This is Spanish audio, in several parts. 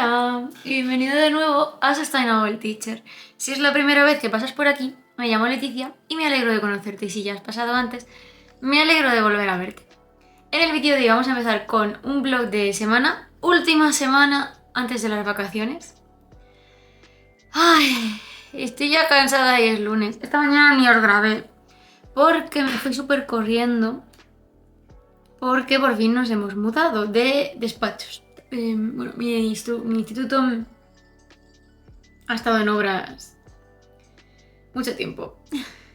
Hola y bienvenido de nuevo a Sustainable Teacher. Si es la primera vez que pasas por aquí, me llamo Leticia y me alegro de conocerte, y si ya has pasado antes, me alegro de volver a verte. En el vídeo de hoy vamos a empezar con un vlog de semana, última semana antes de las vacaciones. Ay, estoy ya cansada y es lunes. Esta mañana ni os grabé porque me fui súper corriendo porque por fin nos hemos mudado de despachos. Bueno, mi instituto ha estado en obras mucho tiempo.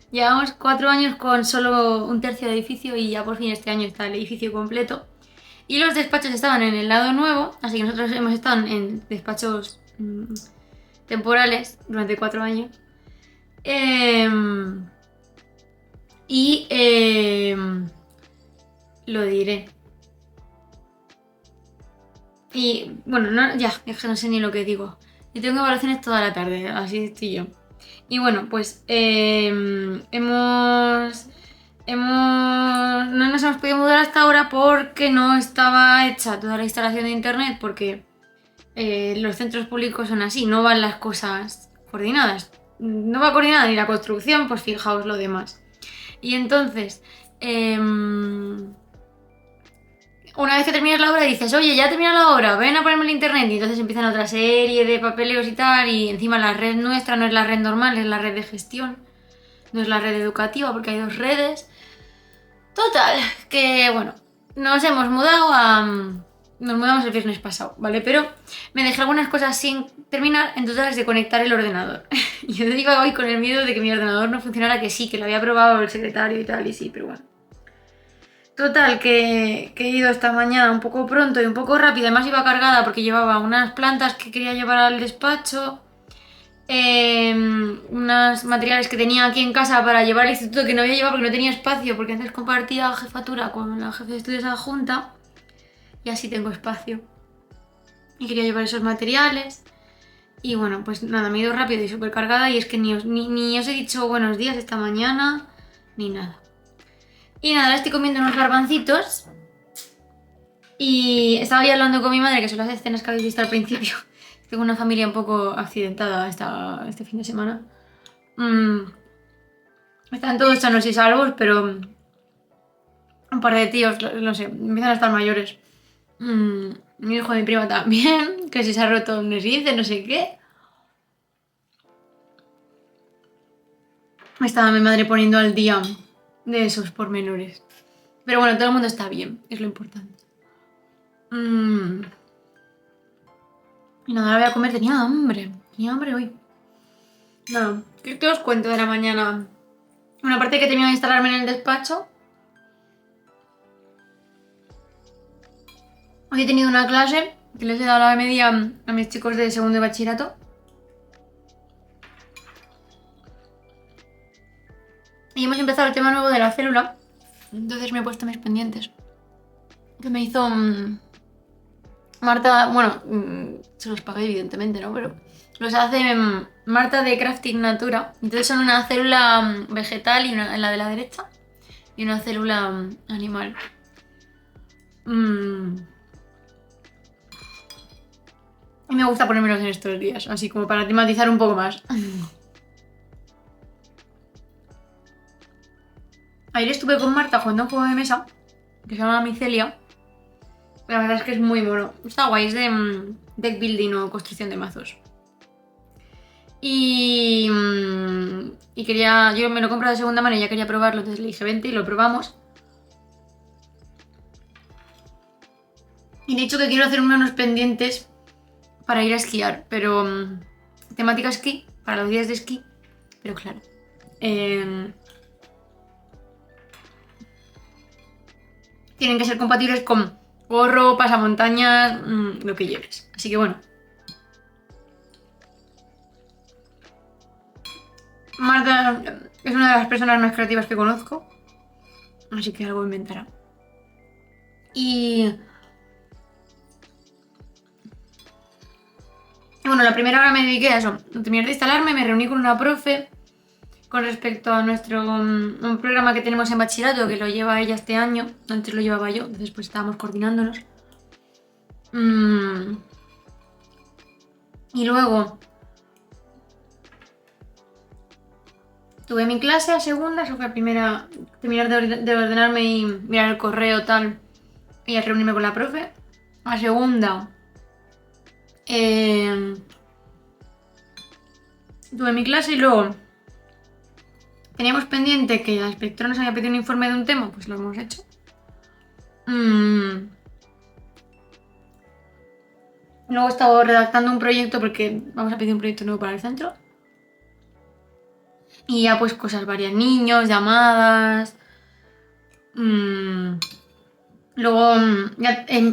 Llevamos 4 años con solo un tercio de edificio y ya por fin este año está el edificio completo. Y los despachos estaban en el lado nuevo, así que nosotros hemos estado en despachos temporales durante 4 años. Lo diré. Y bueno, ya no sé ni lo que digo. Yo tengo evaluaciones toda la tarde, así estoy yo. Y bueno, pues no nos hemos podido mudar hasta ahora porque no estaba hecha toda la instalación de internet, porque los centros públicos son así, no van las cosas coordinadas. No va coordinada ni la construcción, pues fijaos lo demás. Y entonces, una vez que terminas la obra dices, oye, ya termina la obra, ven a ponerme el internet. Y entonces empiezan otra serie de papeleos y tal. Y encima la red nuestra no es la red normal, es la red de gestión. No es la red educativa porque hay 2 redes. Total, que bueno, nos hemos mudado nos mudamos el viernes pasado, ¿vale? Pero me dejé algunas cosas sin terminar, entonces de conectar el ordenador. Y yo iba hoy con el miedo de que mi ordenador no funcionara, que sí, que lo había probado el secretario y tal, y sí, pero bueno. Total, que he ido esta mañana un poco pronto y un poco rápido. Además iba cargada porque llevaba unas plantas que quería llevar al despacho, unos materiales que tenía aquí en casa para llevar al instituto que no había llevado porque no tenía espacio, porque antes compartía jefatura con la jefe de estudios adjunta y así tengo espacio. Y quería llevar esos materiales. Y bueno, pues nada, me he ido rápido y súper cargada y es que ni os he dicho buenos días esta mañana, ni nada. Y nada, ahora estoy comiendo unos garbancitos y estaba ya hablando con mi madre, que son las escenas que habéis visto al principio. Tengo una familia un poco accidentada este fin de semana. Están todos sanos y salvos, pero un par de tíos, no sé, empiezan a estar mayores. Mi hijo y mi prima también, que si se ha roto un esguince, no sé qué. Estaba mi madre poniendo al día de esos pormenores. Pero bueno, todo el mundo está bien, es lo importante. Y nada, ahora voy a comer, tenía hambre hoy. No, ¿qué os cuento de la mañana? Bueno, aparte que he terminado de instalarme en el despacho, hoy he tenido una clase que les he dado a la media a mis chicos de segundo de bachillerato. Y hemos empezado el tema nuevo de la célula, entonces me he puesto mis pendientes. Que me hizo Marta, bueno, se los pagué evidentemente, ¿no? Pero los hace Marta de Crafting Natura. Entonces son una célula vegetal y en la de la derecha y una célula animal. Y me gusta ponérmelos en estos días, así como para tematizar un poco más. Ayer estuve con Marta jugando a un juego de mesa que se llama Micelia. La verdad es que es muy mono. Está guay, es de deck building o construcción de mazos. Y yo me lo compro de segunda mano y ya quería probarlo, entonces le dije vente y lo probamos. Y de hecho que quiero hacer unos pendientes para ir a esquiar, pero temática esquí, para los días de esquí, pero claro. Tienen que ser compatibles con gorro, pasamontañas, lo que lleves. Así que bueno. Marta es una de las personas más creativas que conozco, así que algo inventará. Y bueno, la primera hora me dediqué a eso. Al terminar de instalarme, me reuní con una profe con respecto a nuestro un programa que tenemos en bachillerato, que lo lleva ella este año. Antes lo llevaba yo, entonces pues estábamos coordinándonos. Y luego tuve mi clase a segunda, eso fue a primera, terminar de ordenarme y mirar el correo tal, y a reunirme con la profe. A segunda tuve mi clase y luego teníamos pendiente que la inspectora nos había pedido un informe de un tema, pues lo hemos hecho. Luego he estado redactando un proyecto porque vamos a pedir un proyecto nuevo para el centro. Y ya pues cosas varias, niños, llamadas. Luego,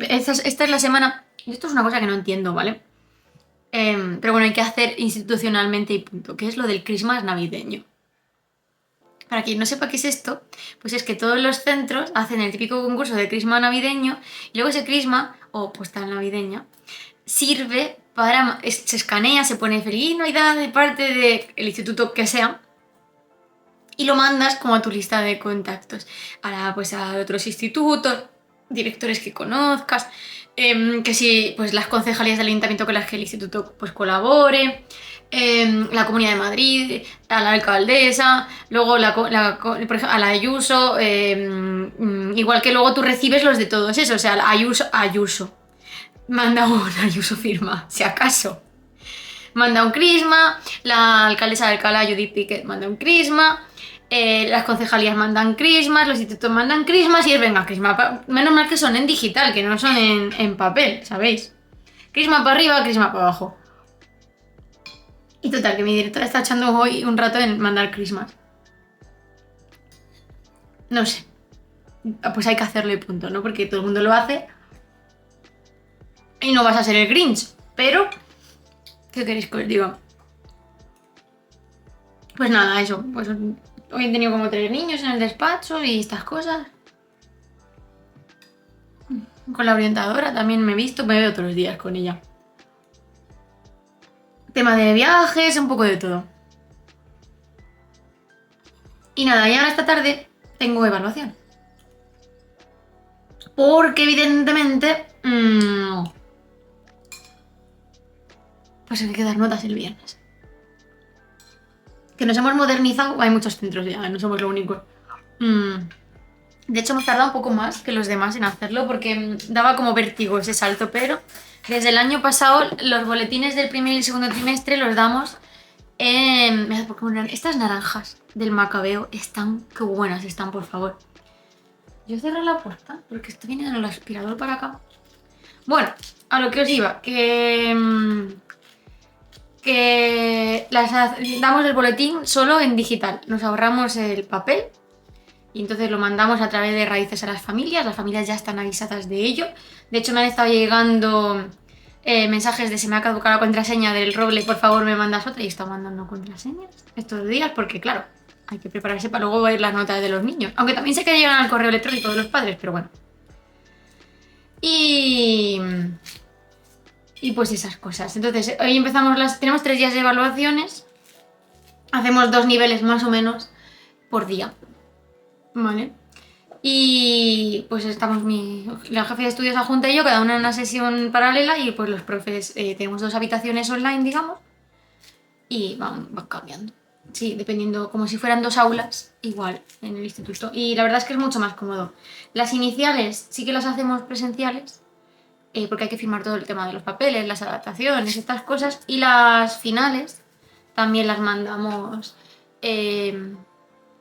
esta es la semana. Esto es una cosa que no entiendo, ¿vale? Pero bueno, hay que hacer institucionalmente y punto. ¿Qué es lo del Christmas navideño? Para quien no sepa qué es esto, pues es que todos los centros hacen el típico concurso de Crisma navideño y luego ese Crisma, o postal navideña, sirve para... se escanea, se pone Feliz Navidad de parte del instituto que sea y lo mandas como a tu lista de contactos. Ahora, pues a otros institutos, directores que conozcas, que si pues las concejalías del ayuntamiento con las que el instituto pues colabore, la Comunidad de Madrid, a la alcaldesa, luego por ejemplo, a la Ayuso, igual que luego tú recibes los de todos esos, o sea, la Ayuso. Manda un Ayuso firma, si acaso. Manda un crisma, la alcaldesa de Alcalá, Judith Piquet, manda un crisma, las concejalías mandan crismas, los institutos mandan crismas y es venga, crisma. Menos mal que son en digital, que no son en papel, ¿sabéis? Crisma para arriba, crisma para abajo. Y total, que mi directora está echando hoy un rato en mandar crismas. No sé. Pues hay que hacerlo y punto, ¿no? Porque todo el mundo lo hace. Y no vas a ser el Grinch. Pero, ¿qué queréis que os diga? Pues nada, eso. Pues hoy he tenido como 3 niños en el despacho y estas cosas. Con la orientadora también me he visto, me veo todos los días con ella. Tema de viajes, un poco de todo. Y nada, y ahora esta tarde tengo evaluación. Porque evidentemente... pues hay que dar notas el viernes. Que nos hemos modernizado, hay muchos centros ya, no somos lo único. De hecho hemos tardado un poco más que los demás en hacerlo porque daba como vértigo ese salto, pero desde el año pasado los boletines del primer y segundo trimestre los damos en... Estas naranjas del Macabeo están... Qué buenas están, por favor. Yo cerré la puerta porque está viniendo el aspirador para acá. Bueno, a lo que os iba, que damos el boletín solo en digital. Nos ahorramos el papel y entonces lo mandamos a través de Raíces a las familias ya están avisadas de ello. De hecho me han estado llegando mensajes de se me ha caducado la contraseña del roble, por favor me mandas otra, y he estado mandando contraseñas estos días porque claro, hay que prepararse para luego ver las notas de los niños, aunque también sé que llegan al correo electrónico de los padres, pero bueno. Y pues esas cosas. Entonces hoy empezamos tenemos 3 días de evaluaciones, hacemos 2 niveles más o menos por día. Vale. Y pues estamos la jefe de estudios adjunta y yo, cada una en una sesión paralela, y pues los profes tenemos 2 habitaciones online, digamos, y van cambiando. Sí, dependiendo, como si fueran 2 aulas, igual en el instituto. Y la verdad es que es mucho más cómodo. Las iniciales sí que las hacemos presenciales, porque hay que firmar todo el tema de los papeles, las adaptaciones, estas cosas. Y las finales también las mandamos...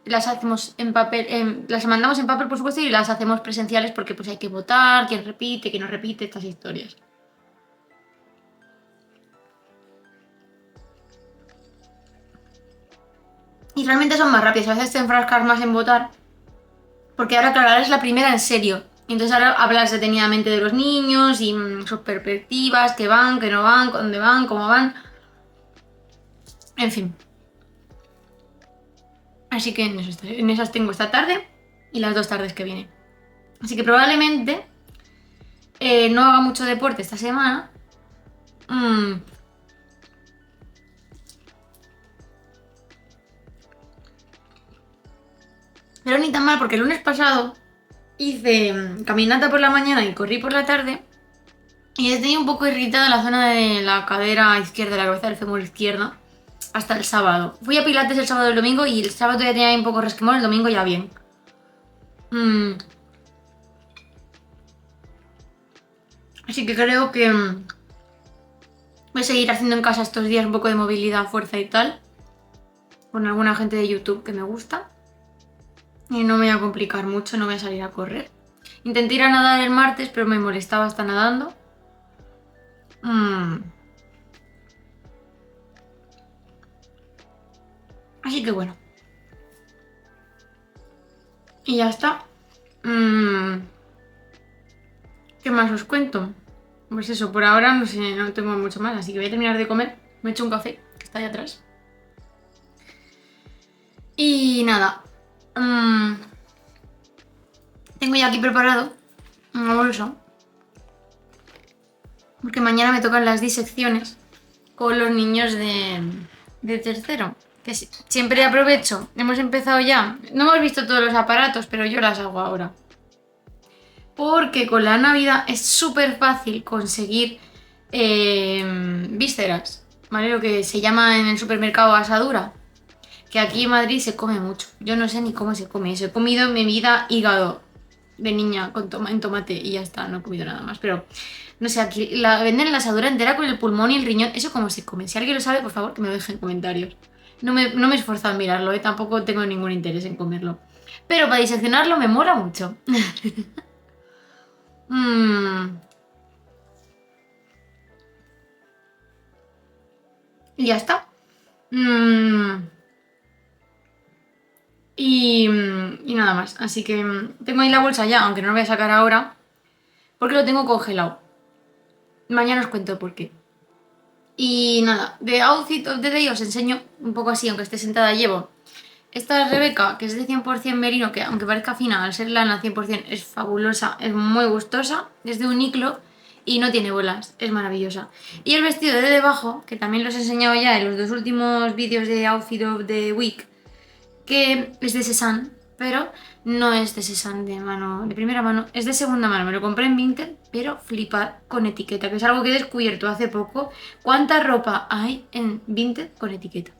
las hacemos en papel, las mandamos en papel por supuesto, y las hacemos presenciales porque pues hay que votar, quién repite, quién no repite, estas historias. Y realmente son más rápidas, a veces te enfrascas más en votar, porque ahora claro, ahora es la primera en serio. Entonces ahora hablas detenidamente de los niños y sus perspectivas, que van, que no van, dónde van, cómo van. En fin. Así que en esas tengo esta tarde y las 2 tardes que vienen. Así que probablemente no haga mucho deporte esta semana. Pero ni tan mal, porque el lunes pasado hice caminata por la mañana y corrí por la tarde. Y he tenido un poco irritada la zona de la cadera izquierda, la cabeza del fémur izquierda, hasta el sábado. Fui a Pilates el sábado y el domingo y el sábado ya tenía ahí un poco resquemor, el domingo ya bien. Así que creo que voy a seguir haciendo en casa estos días un poco de movilidad, fuerza y tal, con alguna gente de YouTube que me gusta. Y no me voy a complicar mucho, no voy a salir a correr. Intenté ir a nadar el martes, pero me molestaba hasta nadando. Así que bueno. Y ya está. ¿Qué más os cuento? Pues eso, por ahora no sé, no tengo mucho más, así que voy a terminar de comer. Me he hecho un café, que está ahí atrás. Y nada. Tengo ya aquí preparado una bolsa. Porque mañana me tocan las disecciones con los niños de tercero. Que siempre aprovecho. Hemos empezado ya. No hemos visto todos los aparatos, pero yo las hago ahora. Porque con la Navidad es súper fácil conseguir vísceras, ¿vale? Lo que se llama en el supermercado asadura. Que aquí en Madrid se come mucho. Yo no sé ni cómo se come eso. He comido en mi vida hígado de niña en tomate y ya está, no he comido nada más. Pero no sé, aquí la venden en la asadura entera con el pulmón y el riñón. ¿Eso cómo se come? Si alguien lo sabe, por favor, que me lo deje en comentarios. No me he esforzado en mirarlo, tampoco tengo ningún interés en comerlo. Pero para diseccionarlo me mola mucho. Y ya está. Y nada más. Así que tengo ahí la bolsa ya, aunque no lo voy a sacar ahora, porque lo tengo congelado. Mañana os cuento por qué. Y nada, de Outfit of the Day os enseño un poco así, aunque esté sentada llevo. Esta es Rebeca, que es de 100% merino, que aunque parezca fina, al ser lana 100% es fabulosa, es muy gustosa. Es de Uniqlo y no tiene bolas, es maravillosa. Y el vestido de debajo, que también los he enseñado ya en los dos últimos vídeos de Outfit of the Week, que es de Cézanne, pero no es de Cézanne de primera mano, es de segunda mano. Me lo compré en Vinted, pero flipad con etiqueta, que es algo que he descubierto hace poco. ¿Cuánta ropa hay en Vinted con etiqueta?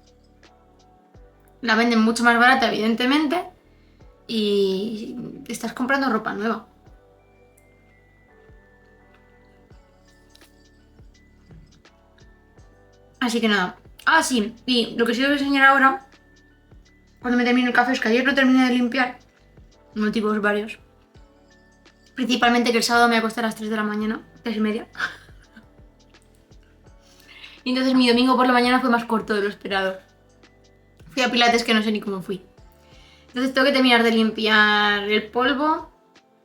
La venden mucho más barata, evidentemente, y estás comprando ropa nueva. Así que nada. Ah, sí, y lo que sí os voy a enseñar ahora, cuando me termine el café, es que ayer no terminé de limpiar, motivos varios. Principalmente que el sábado me acosté a las 3 de la mañana, 3:30. Y entonces mi domingo por la mañana fue más corto de lo esperado. Fui a Pilates que no sé ni cómo fui. Entonces tengo que terminar de limpiar el polvo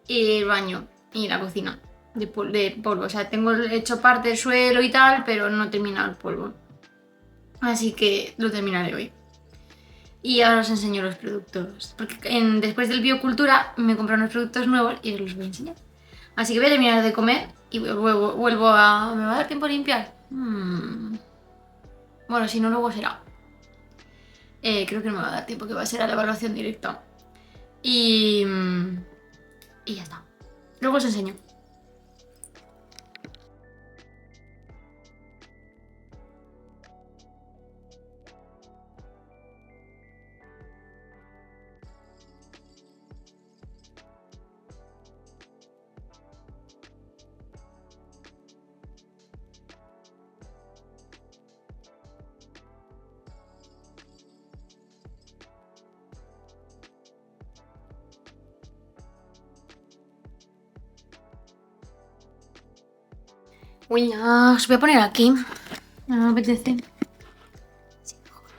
y el baño y la cocina de polvo. O sea, tengo hecho parte del suelo y tal, pero no he terminado el polvo. Así que lo terminaré hoy. Y ahora os enseño los productos. Porque después del Biocultura me compré unos productos nuevos y os los voy a enseñar. Así que voy a terminar de comer y vuelvo a... ¿Me va a dar tiempo a limpiar? Bueno, si no, luego será. Creo que no me va a dar tiempo, que va a ser a la evaluación directa. Y ya está. Luego os enseño. Uy, ya, os voy a poner aquí. No me apetece. Sí, mejor.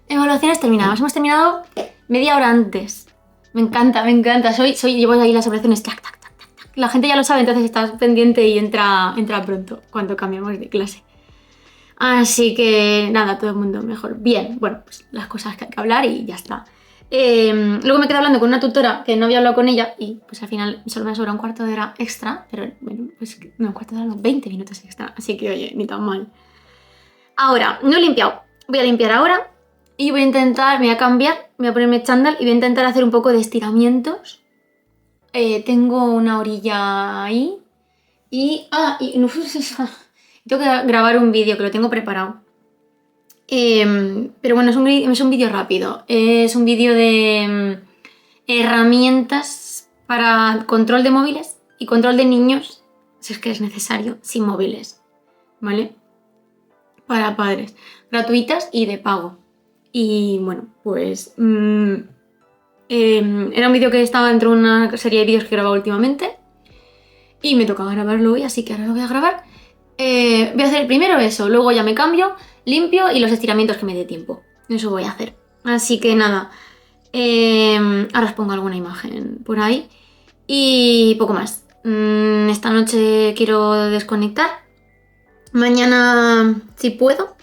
Evaluaciones terminadas. Hemos terminado media hora antes. Me encanta, me encanta. Llevo ahí las evaluaciones. Tac, tac, tac, tac, tac. La gente ya lo sabe, entonces estás pendiente y entra pronto cuando cambiamos de clase. Así que nada, todo el mundo mejor. Bien, bueno, pues las cosas que hay que hablar y ya está. Luego me quedé hablando con una tutora que no había hablado con ella y pues al final solo me sobra un cuarto de hora extra, pero bueno, pues no, un cuarto de hora, no, 20 minutos extra, así que oye, ni tan mal. Ahora, no he limpiado, voy a limpiar ahora y voy a intentar, me voy a cambiar, voy a ponerme chándal y voy a intentar hacer un poco de estiramientos. Tengo una orilla ahí Y no, tengo que grabar un vídeo que lo tengo preparado. Pero bueno, es un vídeo rápido. Es un vídeo de herramientas para control de móviles y control de niños, si es que es necesario, sin móviles, ¿vale? Para padres, gratuitas y de pago. Y bueno, pues era un vídeo que estaba dentro de una serie de vídeos que he grabado últimamente y me toca grabarlo hoy, así que ahora lo voy a grabar. Voy a hacer primero eso, luego ya me cambio, limpio y los estiramientos que me dé tiempo. Eso voy a hacer. Así que nada, ahora os pongo alguna imagen por ahí y poco más. Esta noche quiero desconectar. Mañana, si puedo,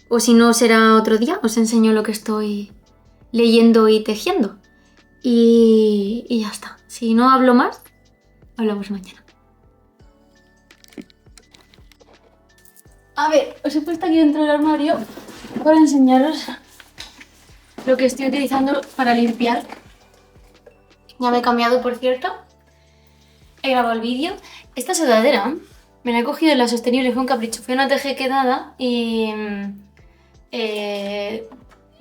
o si no será otro día, os enseño lo que estoy leyendo y tejiendo. Y ya está. Si no hablo más, hablamos mañana. A ver, os he puesto aquí dentro del armario para enseñaros lo que estoy utilizando para limpiar. Ya me he cambiado, por cierto. He grabado el vídeo. Esta sudadera me la he cogido en La Sostenible, fue un capricho. Fue una TG quedada y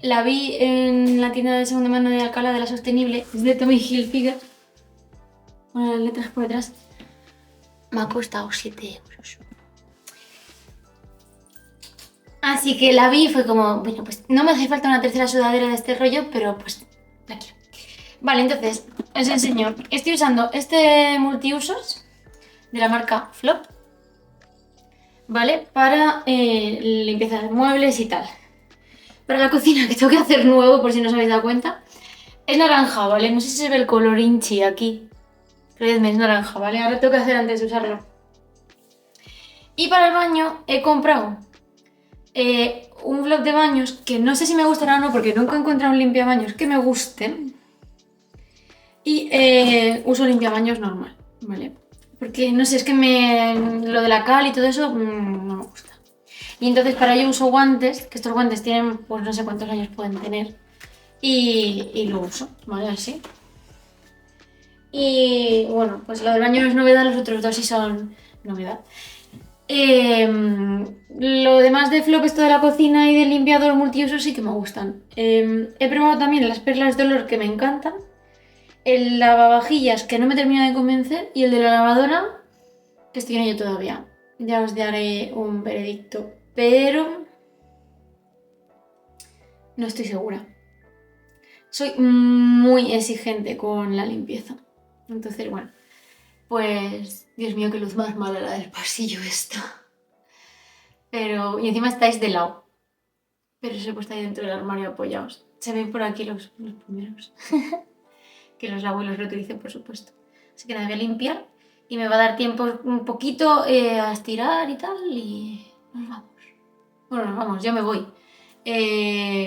la vi en la tienda de segunda mano de Alcalá de La Sostenible. Es de Tommy Hilfiger. Con las letras por detrás. Me ha costado 7 euros. Así que la vi y fue como, bueno, pues no me hace falta una tercera sudadera de este rollo, pero pues la quiero. Vale, entonces, os enseño. Estoy usando este multiusos de la marca Flop, ¿vale? Para limpieza de muebles y tal. Para la cocina, que tengo que hacer nuevo, por si no os habéis dado cuenta, es naranja, ¿vale? No sé si se ve el color inchi aquí. Creedme, es naranja, ¿vale? Ahora tengo que hacer antes de usarlo. Y para el baño he comprado un Flop de baños que no sé si me gustará o no, porque nunca he encontrado un limpiabaños que me guste. Y uso limpiabaños normal, ¿vale? Porque no sé, es que lo de la cal y todo eso no me gusta. Y entonces para ello uso guantes, que estos guantes tienen, pues no sé cuántos años pueden tener. Y lo uso, ¿vale? Así. Y bueno, pues lo del baño no es novedad, los otros dos sí son novedad. Lo demás de Flop, esto de la cocina y del limpiador multiuso sí que me gustan. He probado también las perlas de olor que me encantan. El lavavajillas que no me termina de convencer y el de la lavadora que estoy en ello todavía. Ya os daré un veredicto, pero no estoy segura. Soy muy exigente con la limpieza. Entonces, bueno, pues Dios mío, qué luz más mala la del pasillo esta. Pero, y encima estáis de lado. Pero os he puesto ahí dentro del armario apoyados. Se ven por aquí los primeros. Que los lavo y los reutilice, por supuesto. Así que nada, voy a limpiar y me va a dar tiempo un poquito a estirar y tal y nos vamos. Bueno, nos vamos, yo me voy.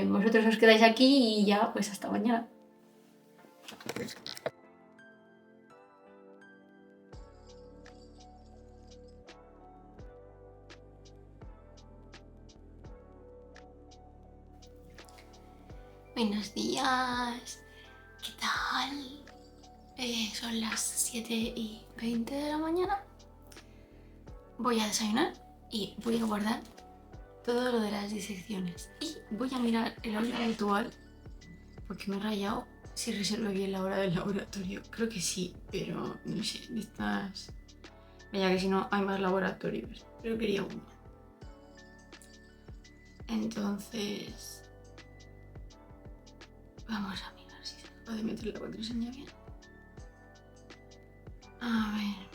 Vosotros os quedáis aquí y ya, pues hasta mañana. Buenos días. ¿Qué tal? Son las 7:20 de la mañana. Voy a desayunar y voy a guardar todo lo de las disecciones. Y voy a mirar el aula virtual porque me he rayado si reservo bien la hora del laboratorio. Creo que sí, pero no sé, de estas... Vaya que si no hay más laboratorios, pero quería uno. Entonces... Vamos a mirar si se puede meter la contraseña bien. A ver...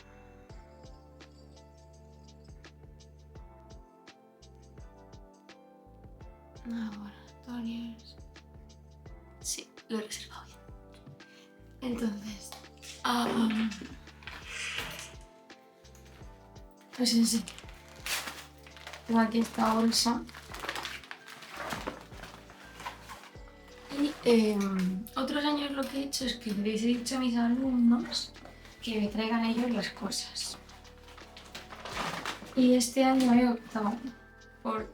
Laboratorios... Sí, lo he reservado bien. Entonces... pues sí. Tengo aquí esta bolsa. Y otros años lo que he hecho es que les he dicho a mis alumnos que me traigan ellos las cosas. Y este año he optado por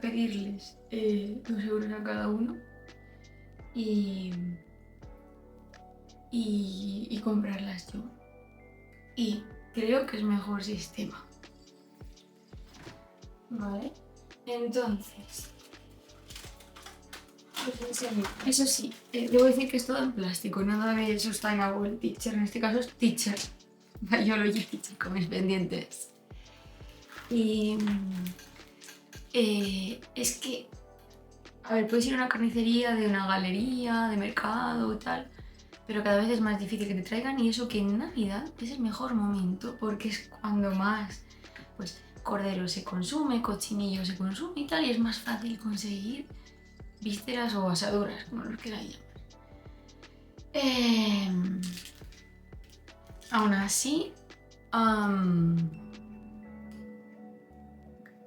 pedirles 2 euros a cada uno y comprarlas yo. Y creo que es mejor sistema. Vale, entonces, pues en serio, eso sí, debo decir que es todo en plástico, nada de Sustainable Teacher, en este caso es Teacher, Biology Teacher con mis pendientes. Y es que, a ver, puedes ir a una carnicería, de una galería, de mercado y tal, pero cada vez es más difícil que te traigan, y eso que en Navidad es el mejor momento porque es cuando más, pues, cordero se consume, cochinillo se consume y tal, y es más fácil conseguir vísceras o asaduras, como los queráis llamar. Aún así,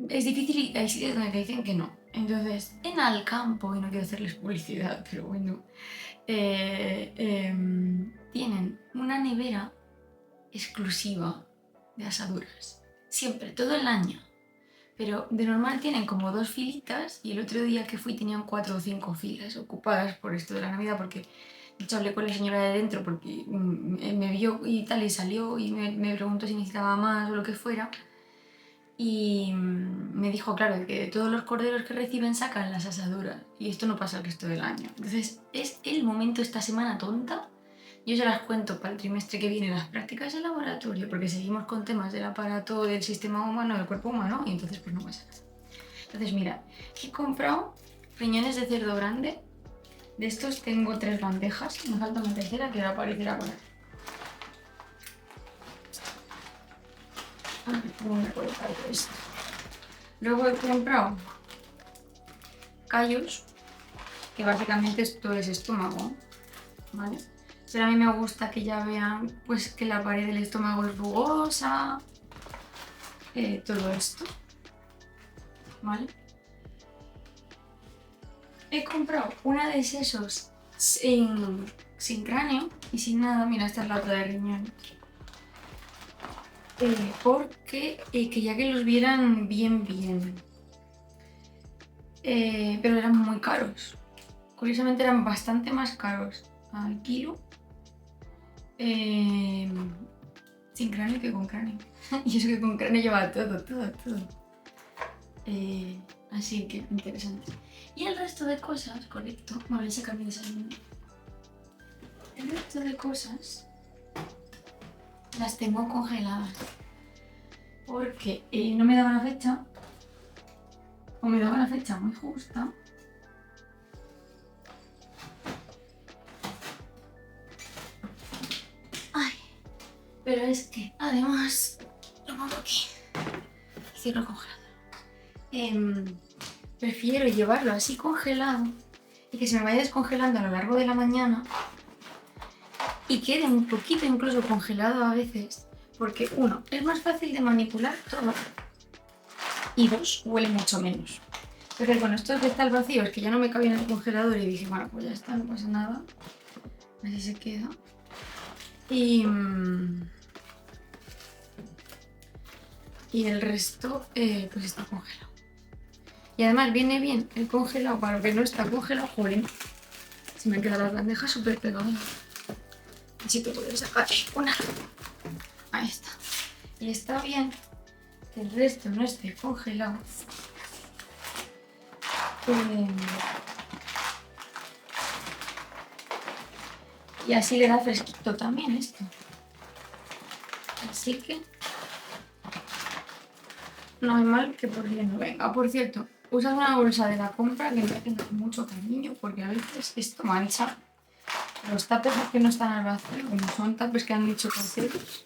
es difícil y hay sitios donde te dicen que no. Entonces, en Alcampo, y no quiero hacerles publicidad, pero bueno, tienen una nevera exclusiva de asaduras. Siempre, todo el año. Pero de normal tienen como 2 filitas, y el otro día que fui tenían 4 o 5 filas ocupadas por esto de la Navidad, porque de hecho hablé con la señora de dentro porque me vio y tal y salió y me preguntó si necesitaba más o lo que fuera. Y me dijo, claro, que de todos los corderos que reciben sacan las asaduras, y esto no pasa el resto del año. Entonces es el momento, esta semana tonta. Yo se las cuento para el trimestre que viene, las prácticas de laboratorio, porque seguimos con temas del aparato, del sistema humano, del cuerpo humano, y entonces pues no pasa nada. Entonces mira, he comprado riñones de cerdo grande. De estos tengo 3 bandejas, me falta una tercera que ahora aparecerá por aquí. ¿Cómo me puedo colocar esto? Luego he comprado callos, que básicamente esto es estómago, ¿vale? Pero a mí me gusta que ya vean pues que la pared del estómago es rugosa, todo esto, ¿vale? He comprado una de sesos sin cráneo y sin nada. Mira, esta es la otra de riñón. Porque quería que los vieran bien. Pero eran muy caros. Curiosamente eran bastante más caros al kilo sin cráneo que con cráneo. Y eso que con cráneo lleva todo. Así que interesante. Y el resto de cosas, correcto, me voy a sacar mi desayuno. El resto de cosas las tengo congeladas porque no me daba la fecha, o me daba la fecha muy justa. Ay, pero es que además lo pongo aquí, cierro el congelador. Prefiero llevarlo así congelado y que se me vaya descongelando a lo largo de la mañana y quede un poquito incluso congelado a veces, porque 1, es más fácil de manipular todo, y 2, huele mucho menos. Pero bueno, estos vegetales vacíos que ya no me cabían en el congelador, y dije, bueno, pues ya está, no pasa nada, así se queda. Y el resto pues está congelado. Y además viene bien el congelado para lo que no está congelado. Joder, se me han quedado las bandejas súper pegadas. Así que puedo sacar una. Ahí está. Y está bien que el resto no esté congelado. Y así le da fresquito también esto. Así que no hay mal que por bien no venga. Por cierto, usas una bolsa de la compra que me hacen mucho cariño, porque a veces esto mancha. Los tapes que no están al vacío, como son tapes que han dicho caseros,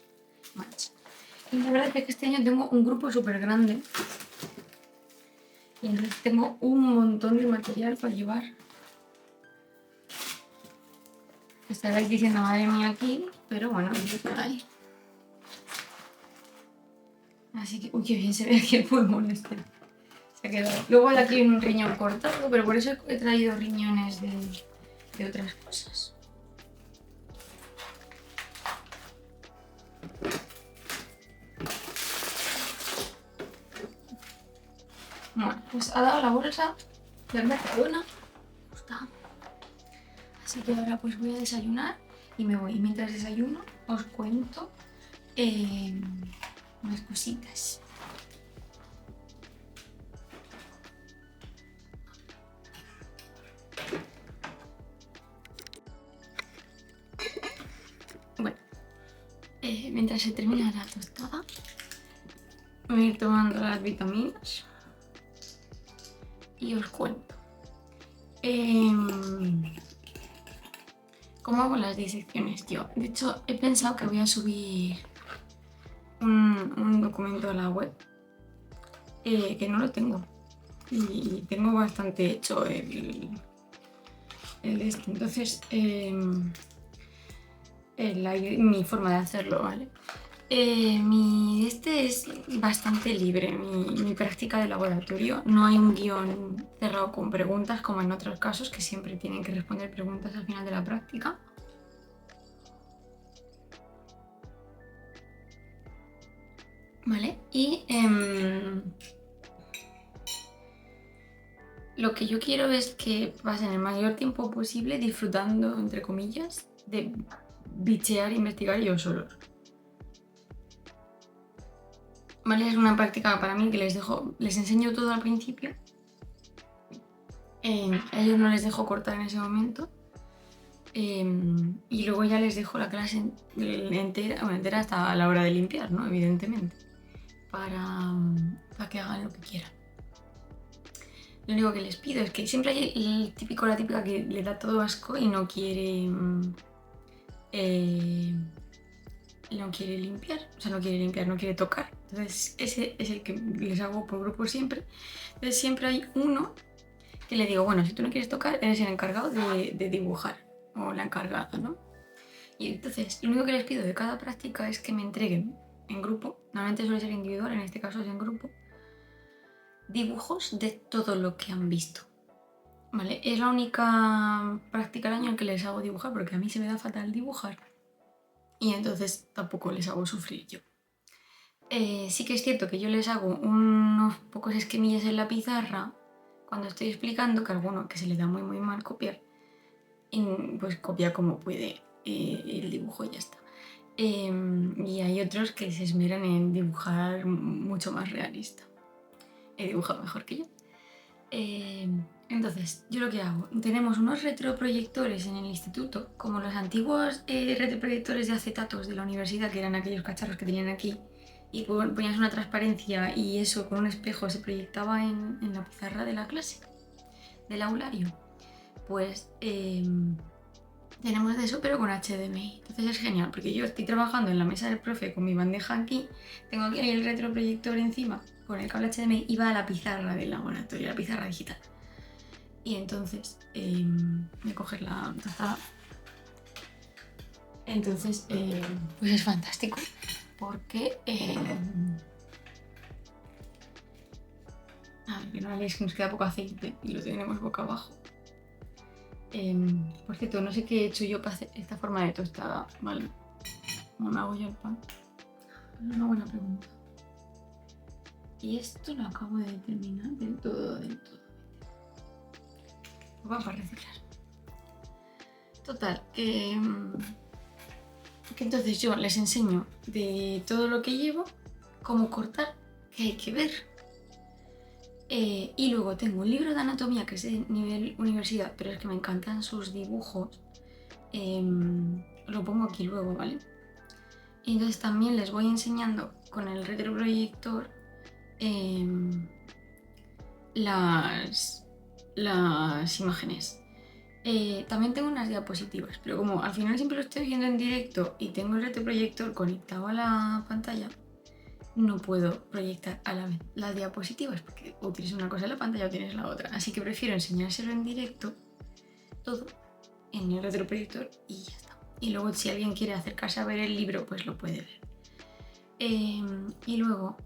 mancha. Y la verdad es que este año tengo un grupo súper grande. Y entonces tengo un montón de material para llevar. Estaréis diciendo, madre mía, aquí, pero bueno, está ahí. Así que, uy, qué bien se ve aquí el pulmón este. Se ha quedado. Luego hay aquí un riñón cortado, pero por eso he traído riñones de otras cosas. Bueno, pues ha dado la bolsa del Mercadona. Justa. Así que ahora pues voy a desayunar y me voy. Y mientras desayuno os cuento Más cositas. Bueno, mientras se termina la tostada, voy a ir tomando las vitaminas y os cuento. ¿Cómo hago las disecciones yo? De hecho, he pensado que voy a subir un documento a la web que no lo tengo. Y tengo bastante hecho el este. Entonces, mi forma de hacerlo, ¿vale? Este es bastante libre, mi práctica de laboratorio. No hay un guión cerrado con preguntas como en otros casos que siempre tienen que responder preguntas al final de la práctica. ¿Vale? Y lo que yo quiero es que pasen el mayor tiempo posible disfrutando, entre comillas, de bichear e investigar yo solos. ¿Vale? Es una práctica para mí que les enseño todo al principio. A ellos no les dejo cortar en ese momento. Y luego ya les dejo la clase entera hasta la hora de limpiar, ¿no? Evidentemente. Para que hagan lo que quieran. Lo único que les pido es que siempre hay la típica que le da todo asco y no quiere limpiar, no quiere tocar. Entonces ese es el que les hago por grupo siempre. Entonces siempre hay uno que le digo, bueno, si tú no quieres tocar, eres el encargado de dibujar, o la encargada, ¿no? Y entonces lo único que les pido de cada práctica es que me entreguen en grupo, normalmente suele ser individual, en este caso es en grupo, dibujos de todo lo que han visto. ¿Vale? Es la única práctica al año en que les hago dibujar, porque a mí se me da fatal dibujar. Y entonces tampoco les hago sufrir yo. Sí que es cierto que yo les hago unos pocos esquemillas en la pizarra cuando estoy explicando, que alguno que se le da muy muy mal copiar, pues copia como puede el dibujo y ya está. Y hay otros que se esmeran en dibujar mucho más realista. He dibujado mejor que yo. Entonces, yo lo que hago, tenemos unos retroproyectores en el instituto, como los antiguos retroproyectores de acetatos de la universidad, que eran aquellos cacharros que tenían aquí, y ponías una transparencia y eso con un espejo se proyectaba en la pizarra de la clase, del aulario. Pues tenemos de eso, pero con HDMI. Entonces es genial, porque yo estoy trabajando en la mesa del profe con mi bandeja aquí, tengo aquí el retroproyector encima con el cable HDMI y va a la pizarra del laboratorio, la pizarra digital. Y entonces voy a coger la tazada. Entonces, pues es fantástico, porque a ver, que no es que nos queda poco aceite y lo tenemos boca abajo. Por cierto, no sé qué he hecho yo para hacer esta forma de tostada, ¿vale? ¿Cómo me hago yo el pan? Es una buena pregunta. Y esto lo acabo de terminar del todo. Vamos a reciclar. Total, que entonces yo les enseño de todo lo que llevo, cómo cortar, qué hay que ver. Y luego tengo un libro de anatomía que es de nivel universidad, pero es que me encantan sus dibujos. Lo pongo aquí luego, ¿vale? Y entonces también les voy enseñando con el retroproyector las imágenes. También tengo unas diapositivas, pero como al final siempre lo estoy viendo en directo y tengo el retroproyector conectado a la pantalla, no puedo proyectar a la vez las diapositivas porque o tienes una cosa en la pantalla o tienes la otra. Así que prefiero enseñárselo en directo, todo, en el retroproyector y ya está. Y luego si alguien quiere acercarse a ver el libro, pues lo puede ver. Y luego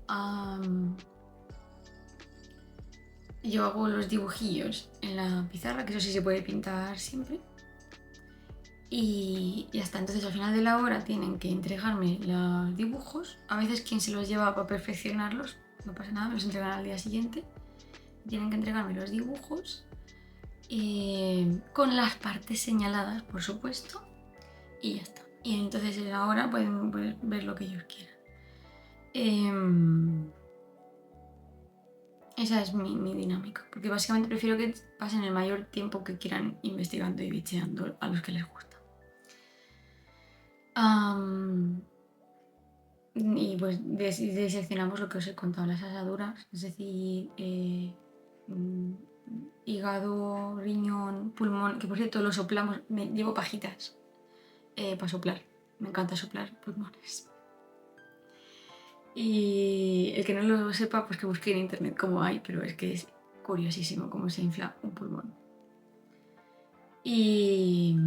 yo hago los dibujillos en la pizarra, que eso sí se puede pintar siempre. Y ya está, entonces al final de la hora tienen que entregarme los dibujos. A veces quien se los lleva para perfeccionarlos, no pasa nada, me los entregan al día siguiente. Tienen que entregarme los dibujos con las partes señaladas, por supuesto, y ya está. Y entonces ahora pueden ver lo que ellos quieran. Esa es mi dinámica, porque básicamente prefiero que pasen el mayor tiempo que quieran investigando y bicheando a los que les gusta. Y pues diseccionamos lo que os he contado, las asaduras, es decir, hígado, riñón, pulmón, que por cierto lo soplamos, llevo pajitas para soplar, me encanta soplar pulmones. Y el que no lo sepa, pues que busque en internet cómo hay, pero es que es curiosísimo cómo se infla un pulmón. Y...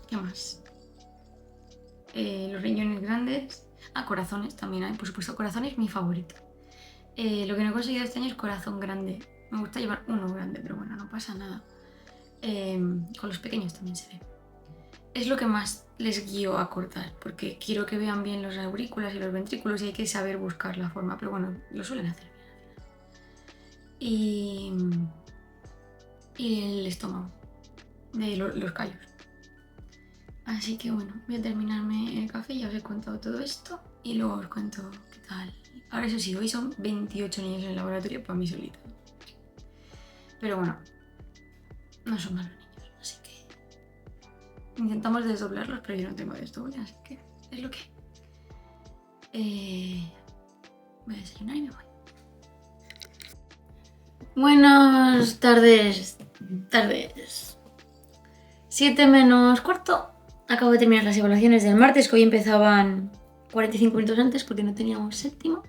¿qué más? Los riñones grandes. Corazones también hay, por supuesto, corazón es mi favorito. Lo que no he conseguido este año es corazón grande. Me gusta llevar uno grande, pero bueno, no pasa nada. Con los pequeños también se ve. Es lo que más les guío a cortar, porque quiero que vean bien los aurículas y los ventrículos y hay que saber buscar la forma, pero bueno, lo suelen hacer bien. Y el estómago, de los callos. Así que bueno, voy a terminarme el café, ya os he contado todo esto y luego os cuento qué tal. Ahora eso sí, hoy son 28 niños en el laboratorio para mí solita. Pero bueno, no son malos niños, así que intentamos desdoblarlos, pero yo no tengo desdoble, así que es lo que voy a desayunar y me voy. Buenas tardes. 7 menos cuarto. Acabo de terminar las evaluaciones del martes, que hoy empezaban 45 minutos antes porque no teníamos séptimo.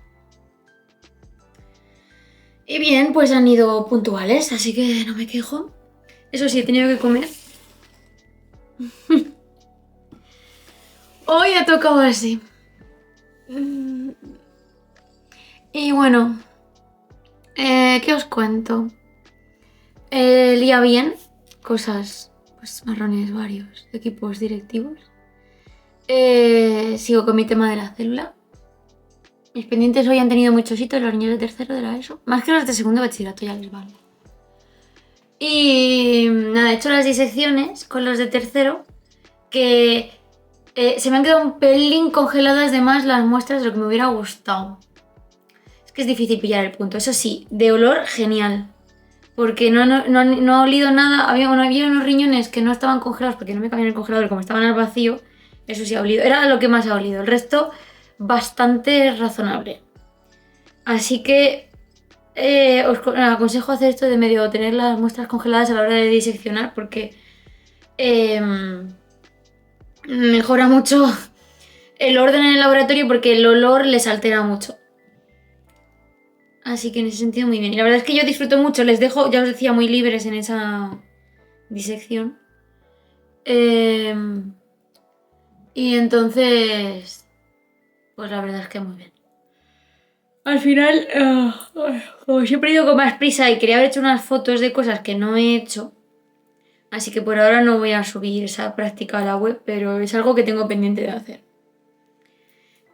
Y bien, pues han ido puntuales, así que no me quejo. Eso sí, he tenido que comer. Hoy ha tocado así. Y bueno, ¿qué os cuento? Lía bien cosas, pues marrones varios, de equipos directivos. Sigo con mi tema de la célula. Mis pendientes hoy han tenido muchos hitos, los niños de tercero de la ESO. Más que los de segundo bachillerato, ya les vale. Y nada, he hecho las disecciones con los de tercero, que se me han quedado un pelín congeladas de más las muestras de lo que me hubiera gustado. Es que es difícil pillar el punto. Eso sí, de olor, genial. Porque no ha olido nada. Había unos riñones que no estaban congelados porque no me cambiaron el congelador, como estaban al vacío. Eso sí ha olido. Era lo que más ha olido. El resto, bastante razonable. Así que os aconsejo hacer esto de medio tener las muestras congeladas a la hora de diseccionar, porque mejora mucho el orden en el laboratorio, porque el olor les altera mucho. Así que en ese sentido muy bien. Y la verdad es que yo disfruto mucho, les dejo, ya os decía, muy libres en esa disección. Y entonces, pues la verdad es que muy bien. Al final, como siempre he ido con más prisa y quería haber hecho unas fotos de cosas que no he hecho. Así que por ahora no voy a subir esa práctica a la web, pero es algo que tengo pendiente de hacer.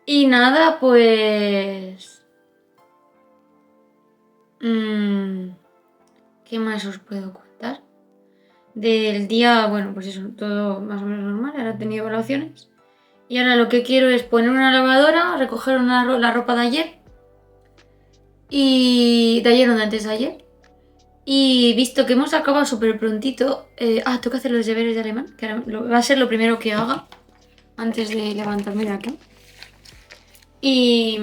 Y nada, pues... ¿qué más os puedo contar? Del día, bueno, pues eso, todo más o menos normal. Ahora he tenido evaluaciones. Y ahora lo que quiero es poner una lavadora, recoger la ropa de ayer. Y de ayer o de antes de ayer. Y visto que hemos acabado súper prontito, tengo que hacer los deberes de alemán, que ahora va a ser lo primero que haga antes de levantarme de aquí. Y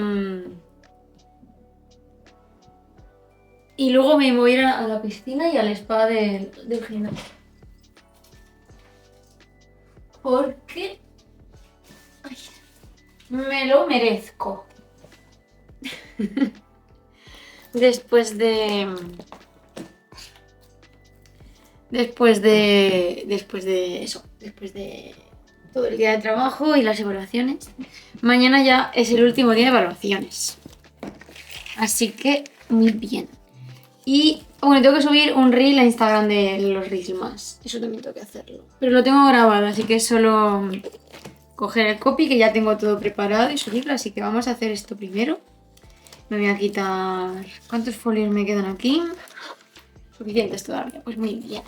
luego me voy a ir a la piscina y al spa del gimnasio. Porque me lo merezco. Después de eso, después de todo el día de trabajo y las evaluaciones, mañana ya es el último día de evaluaciones. Así que muy bien. Y bueno, tengo que subir un reel a Instagram de los reels más. Eso también tengo que hacerlo. Pero lo tengo grabado, así que es solo coger el copy, que ya tengo todo preparado, y subirlo. Así que vamos a hacer esto primero. Me voy a quitar... ¿cuántos folios me quedan aquí? Suficientes todavía, pues muy bien.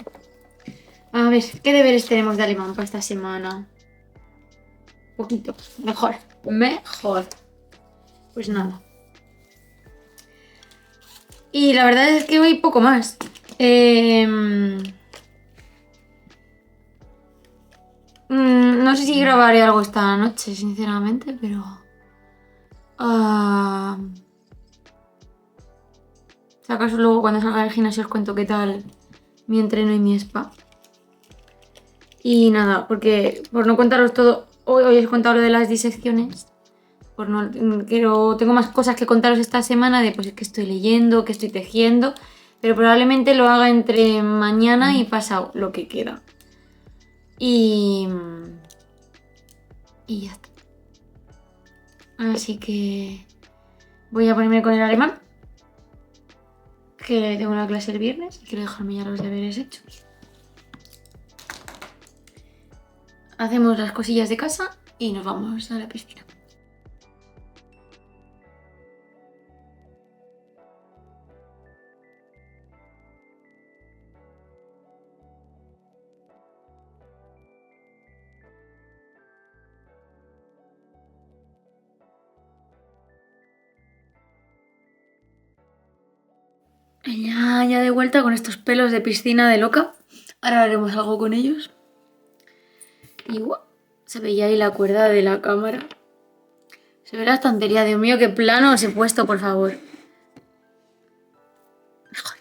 A ver, ¿qué deberes tenemos de alemán para esta semana? poquito. Mejor. Mejor. Pues nada. Y la verdad es que hoy poco más. No sé si grabaré algo esta noche, sinceramente, pero... si acaso luego cuando salga del gimnasio os cuento qué tal mi entreno y mi spa. Y nada, porque por no contaros todo, hoy os he contado lo de las disecciones. Tengo más cosas que contaros esta semana de pues que estoy leyendo, que estoy tejiendo, pero probablemente lo haga entre mañana y pasado, lo que queda. Y ya está. Así que voy a ponerme con el alemán, que tengo una clase el viernes y quiero dejarme ya los deberes hechos. Hacemos las cosillas de casa y nos vamos a la piscina. Ya de vuelta con estos pelos de piscina de loca. Ahora haremos algo con ellos. Y ¡guau! Se veía ahí la cuerda de la cámara. Se ve la estantería. Dios mío, qué plano os he puesto, por favor. Mejor.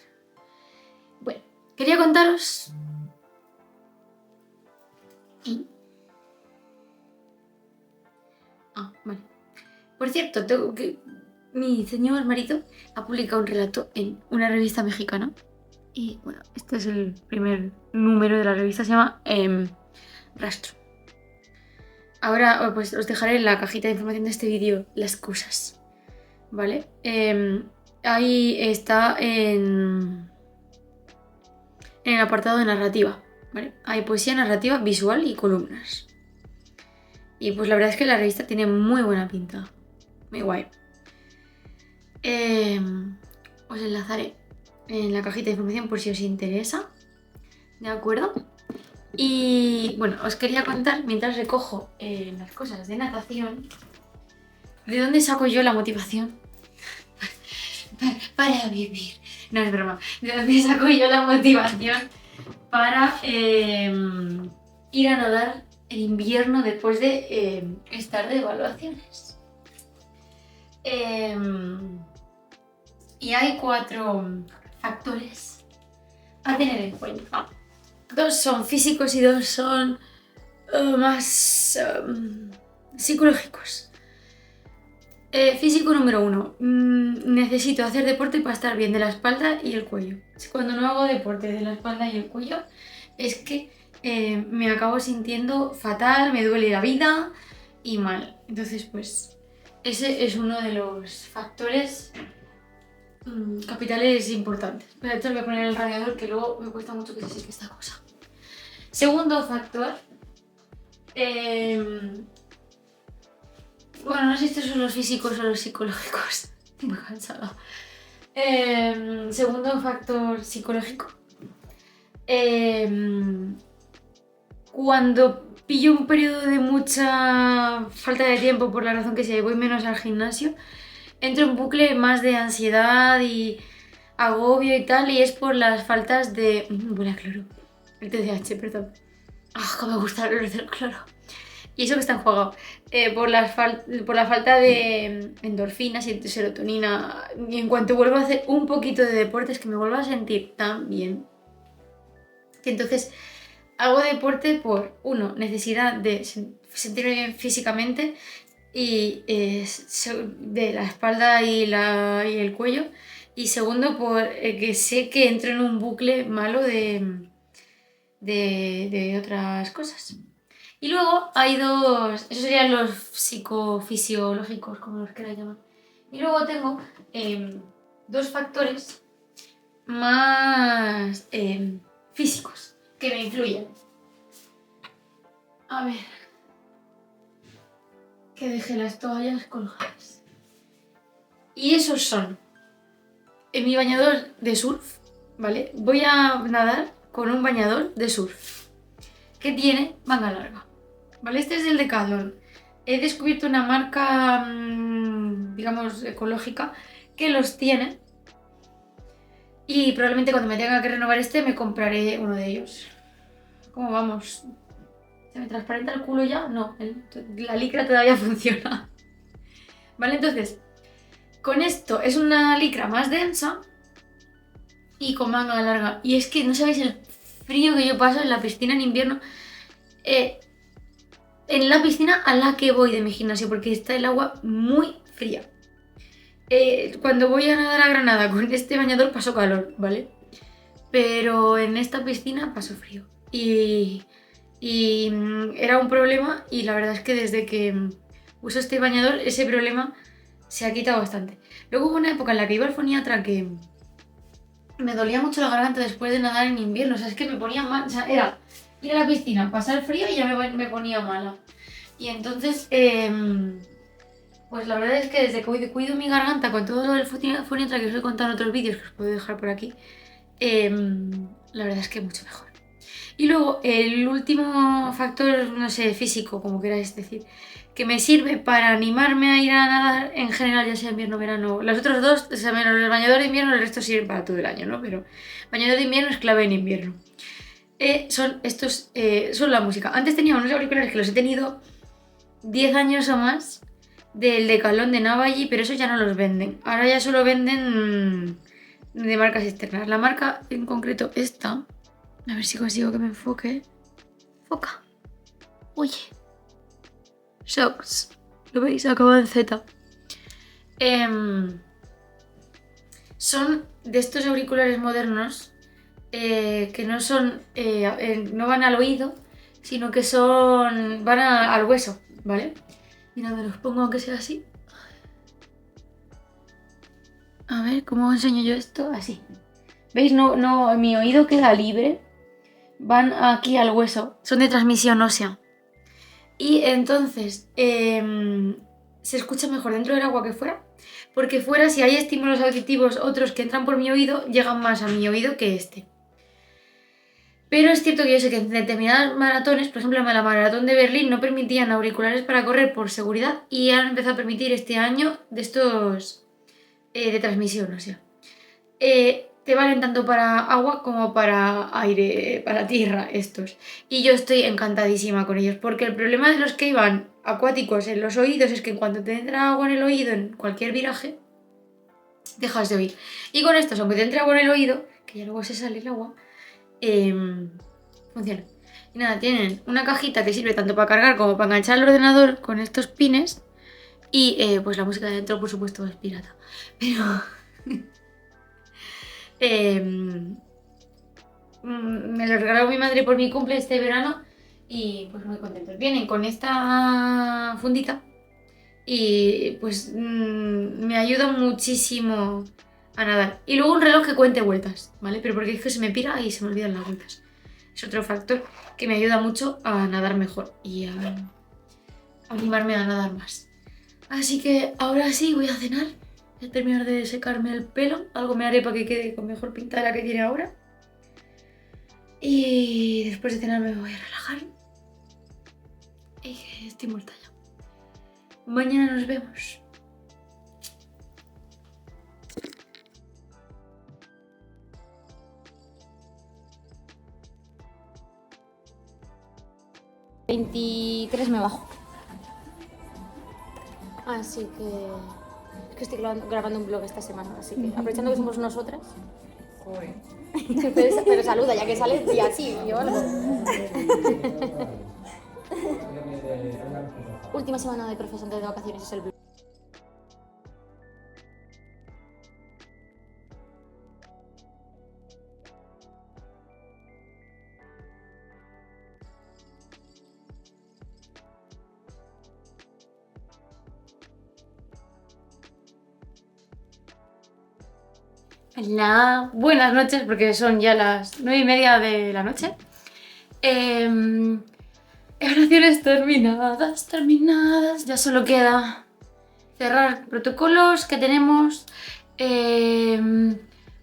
Bueno, quería contaros... Vale. Por cierto, mi señor marido ha publicado un relato en una revista mexicana. Y bueno, este es el primer número de la revista, se llama Rastro. Ahora pues os dejaré en la cajita de información de este vídeo las cosas, ¿vale? Ahí está en el apartado de narrativa, ¿vale? Hay poesía narrativa, visual y columnas. Y pues la verdad es que la revista tiene muy buena pinta, muy guay. Os enlazaré en la cajita de información por si os interesa, ¿de acuerdo? Y bueno, os quería contar, mientras recojo las cosas de natación, ¿de dónde saco yo la motivación para vivir? No, es broma. ¿De dónde saco yo la motivación para ir a nadar en invierno después de estar de evaluaciones? Y hay 4 factores a tener en cuenta. 2 son físicos y 2 son más psicológicos. Físico número 1. Necesito hacer deporte para estar bien de la espalda y el cuello. Cuando no hago deporte de la espalda y el cuello es que me acabo sintiendo fatal, me duele la vida y mal. Entonces pues ese es uno de los factores capitales importantes. Pero esto voy a poner el radiador que luego me cuesta mucho que se seque esta cosa. Segundo factor, bueno, no sé si estos son los físicos o los psicológicos, estoy muy cansada. Segundo factor psicológico, cuando pillo un periodo de mucha falta de tiempo, por la razón que sea, y voy menos al gimnasio, entro en bucle más de ansiedad y agobio y tal, y es por las faltas de... Huele a cloro. El TDAH, perdón. ¡Ah, me gusta el olor del cloro! Y eso que está enjuagado. Por la falta de endorfinas y de serotonina. Y en cuanto vuelvo a hacer un poquito de deporte, es que me vuelvo a sentir tan bien. Que entonces hago deporte por, uno, necesidad de sentirme bien físicamente y de la espalda y el cuello. Y segundo, por que sé que entro en un bucle malo de otras cosas. Y luego hay 2, esos serían los psicofisiológicos, como los queráis llamar. Y luego tengo 2 factores más físicos que me influyen. A ver, que dejé las toallas colgadas. Y esos son en mi bañador de surf, ¿vale? Voy a nadar con un bañador de surf que tiene manga larga, ¿vale? Este es el Decathlon. he descubierto una marca, digamos, ecológica que los tiene. Y probablemente cuando me tenga que renovar este me compraré uno de ellos. ¿Cómo vamos? ¿Se me transparenta el culo ya? No, la licra todavía funciona. Vale, entonces, con esto es una licra más densa y con manga larga. Y es que no sabéis el frío que yo paso en la piscina en invierno. En la piscina a la que voy de mi gimnasio, porque está el agua muy fría. Cuando voy a nadar a Granada con este bañador paso calor, ¿vale? Pero en esta piscina paso frío. Y era un problema y la verdad es que desde que uso este bañador ese problema se ha quitado bastante. Luego hubo una época en la que iba al foniatra que me dolía mucho la garganta después de nadar en invierno. O sea, es que me ponía mal. O sea, era ir a la piscina, pasar frío y ya me ponía mala. Y entonces, pues la verdad es que desde que cuido mi garganta con todo lo del foniatra que os he contado en otros vídeos que os puedo dejar por aquí, la verdad es que mucho mejor. Y luego el último factor, no sé, físico, como queráis decir, que me sirve para animarme a ir a nadar en general, ya sea invierno o verano. Los otros dos, o sea, menos el bañador de invierno, el resto sirven para todo el año, ¿no? Pero bañador de invierno es clave en invierno. Son estos, son la música. Antes tenía unos auriculares que los he tenido 10 años o más del Decathlon de Navaji, pero esos ya no los venden. Ahora ya solo venden de marcas externas. La marca en concreto esta, a ver si consigo que me enfoque. Foca. Oye. Shocks. ¿Lo veis? Acaba en Z. Son de estos auriculares modernos que no son, no van al oído, sino que van al hueso, ¿vale? Mira, me los pongo aunque sea así. A ver, ¿cómo enseño yo esto? Así. ¿Veis? No, mi oído queda libre. Van aquí al hueso. Son de transmisión ósea. Y entonces se escucha mejor dentro del agua que fuera. Porque fuera, si hay estímulos auditivos otros que entran por mi oído, llegan más a mi oído que este. Pero es cierto que yo sé que en determinadas maratones, por ejemplo en la maratón de Berlín, no permitían auriculares para correr por seguridad y han empezado a permitir este año de estos de transmisión, o sea. Te valen tanto para agua como para aire, para tierra estos. Y yo estoy encantadísima con ellos, porque el problema de los que iban acuáticos en los oídos es que en cuanto te entra agua en el oído en cualquier viraje, dejas de oír. Y con estos, aunque te entre agua en el oído, que ya luego se sale el agua, funciona. Y nada, tienen una cajita que sirve tanto para cargar como para enganchar el ordenador con estos pines. Y pues la música de dentro, por supuesto, es pirata. Pero me lo regaló mi madre por mi cumple este verano y pues muy contentos. Vienen con esta fundita y pues me ayuda muchísimo a nadar. Y luego un reloj que cuente vueltas, ¿vale? Pero porque es que se me pira y se me olvidan las vueltas. Es otro factor que me ayuda mucho a nadar mejor y a animarme a nadar más. Así que ahora sí voy a cenar. Voy a terminar de secarme el pelo. Algo me haré para que quede con mejor pinta de la que tiene ahora. Y después de cenar me voy a relajar. Y estoy muerta ya. Mañana nos vemos. ...23 me bajo. Así que... Es que estoy grabando un blog esta semana, así que aprovechando que somos nosotras... Joder. pero saluda, ya que sale y así, o algo. Última semana de profesor antes de vacaciones es el blog. Hola, buenas noches, porque son ya las 9:30 de la noche. Evaluaciones terminadas. Ya solo queda cerrar protocolos que tenemos,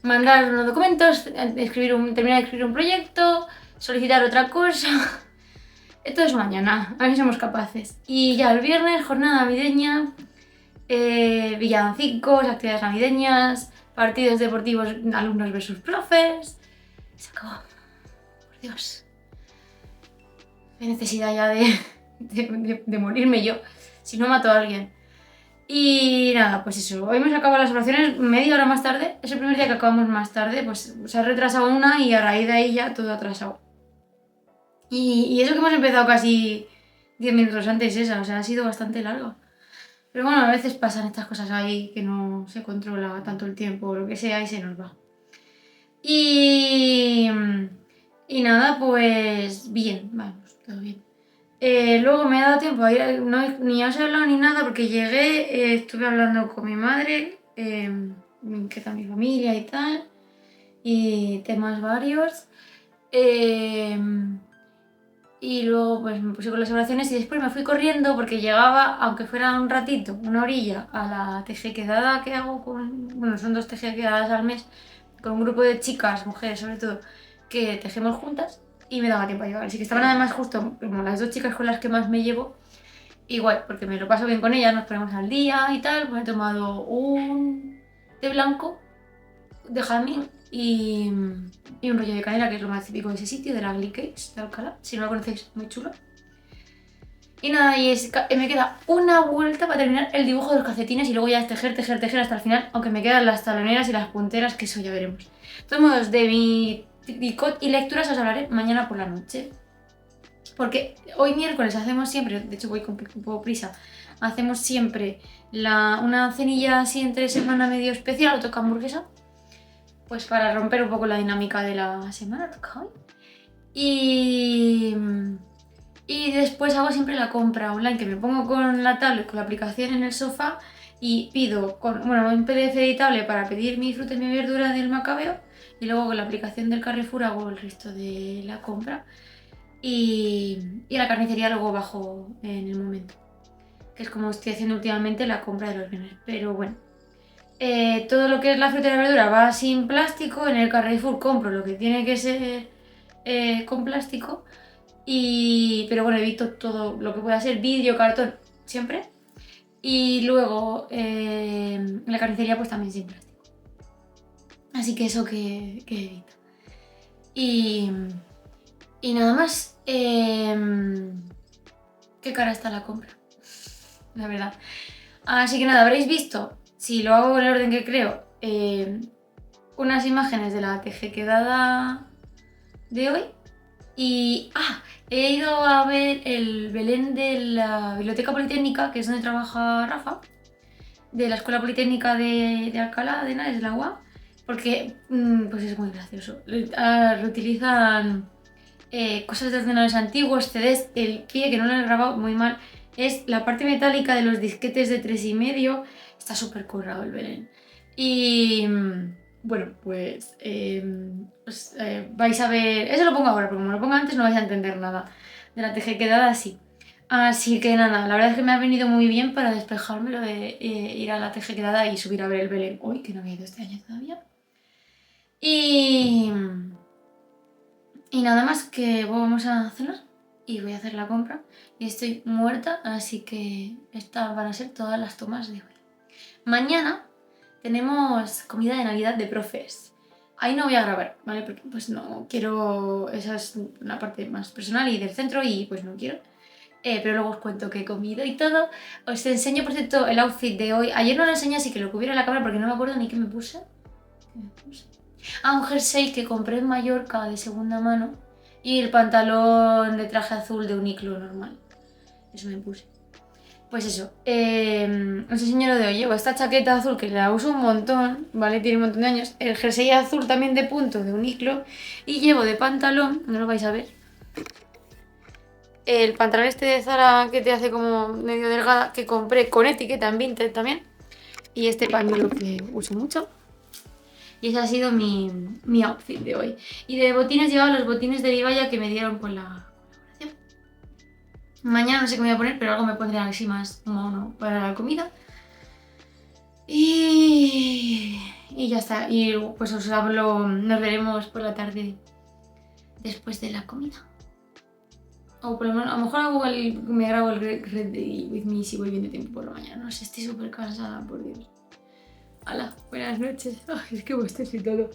mandar unos documentos, terminar de escribir un proyecto, solicitar otra cosa Esto es mañana, a ver si somos capaces. Y ya el viernes, jornada navideña, villancicos, actividades navideñas, partidos deportivos, alumnos versus profes. Se acabó. Por Dios. Qué necesidad ya de morirme yo, si no mato a alguien. Y nada, pues eso. Hoy hemos acabado las oraciones media hora más tarde. Es el primer día que acabamos más tarde, pues se ha retrasado una y a raíz de ahí ya todo atrasado. Y eso que hemos empezado casi 10 minutos antes esa, o sea, ha sido bastante largo. Pero bueno, a veces pasan estas cosas ahí que no se controla tanto el tiempo o lo que sea y se nos va. Y nada, pues bien, vamos, todo bien. Luego me ha dado tiempo a ir, ni os he hablado ni nada porque llegué, estuve hablando con mi madre, que está mi familia y tal, y temas varios. Y luego pues me puse con las oraciones y después me fui corriendo porque llegaba, aunque fuera un ratito, una orilla, a la TG quedada que hago con... Bueno, son 2 TG quedadas al mes, con un grupo de chicas, mujeres sobre todo, que tejemos juntas y me daba tiempo a llegar. Así que estaban además justo como las 2 chicas con las que más me llevo, igual, porque me lo paso bien con ellas, nos ponemos al día y tal, pues he tomado un té blanco de jazmín y un rollo de canela, que es lo más típico de ese sitio, de la Glee Cakes de Alcalá. Si no lo conocéis, muy chulo. Y nada, me queda una vuelta para terminar el dibujo de los calcetines y luego ya es tejer hasta el final, aunque me quedan las taloneras y las punteras, que eso ya veremos. De todos modos, de mi tricot y lecturas os hablaré mañana por la noche. Porque hoy miércoles hacemos siempre, de hecho voy con un poco prisa, hacemos siempre una cenilla así entre semana medio especial, o toca hamburguesa, pues para romper un poco la dinámica de la semana. Y después hago siempre la compra online, que me pongo con la tablet, con la aplicación en el sofá y pido un PDF editable para pedir mi fruta y mi verdura del Macabeo y luego con la aplicación del Carrefour hago el resto de la compra y a la carnicería luego bajo en el momento, que es como estoy haciendo últimamente la compra de los bienes. Pero bueno, todo lo que es la fruta y la verdura va sin plástico. En el Carrefour compro lo que tiene que ser con plástico. Pero bueno, evito todo lo que pueda ser vidrio, cartón, siempre. Y luego en la carnicería pues también sin plástico. Así que eso que evito. Y nada más. Qué cara está la compra, la verdad. Así que nada, habréis visto, si lo hago en el orden que creo, unas imágenes de la TG quedada de hoy. Y he ido a ver el Belén de la Biblioteca Politécnica, que es donde trabaja Rafa, de la Escuela Politécnica de Alcalá de Henares, de la UA, porque pues es muy gracioso. Reutilizan cosas de ordenadores antiguos, CDs. El pie, que no lo he grabado muy mal, es la parte metálica de los disquetes de 3,5. Está súper currado el Belén. Y bueno, pues vais a ver... Eso lo pongo ahora, porque como lo pongo antes no vais a entender nada de la TG quedada así. Así que nada, la verdad es que me ha venido muy bien para despejarme lo de ir a la TG quedada y subir a ver el Belén hoy, que no había ido este año todavía. Y nada más, que vamos a cenar y voy a hacer la compra. Y estoy muerta, así que estas van a ser todas las tomas de hoy. Mañana tenemos comida de Navidad de profes. Ahí no voy a grabar, ¿vale? Porque pues no quiero... Esa es una parte más personal y del centro y pues no quiero. Pero luego os cuento qué he comido y todo. Os enseño, por cierto, el outfit de hoy. Ayer no lo enseñé, así que lo cubriera en la cámara porque no me acuerdo ni qué me puse. Un jersey que compré en Mallorca de segunda mano y el pantalón de traje azul de Uniqlo normal. Eso me puse. Pues eso, os enseño lo de hoy. Llevo esta chaqueta azul que la uso un montón, ¿vale? Tiene un montón de años. El jersey azul también de punto de Uniqlo. Y llevo de pantalón, no lo vais a ver, el pantalón este de Zara que te hace como medio delgada, que compré con etiqueta en Vinted también. Y este pañuelo que uso mucho. Y ese ha sido mi outfit de hoy. Y de botines llevaba los botines de Vivalla que me dieron con la colaboración. Mañana no sé qué me voy a poner, pero algo me pondré así más mono para la comida. Y ya está. Y pues os hablo, nos veremos por la tarde después de la comida. O por lo menos, a lo mejor me grabo el Red Day With Me si voy bien de tiempo por la mañana. No sé, estoy súper cansada, por Dios. Hala, buenas noches. Ay, es que bostezo y todo.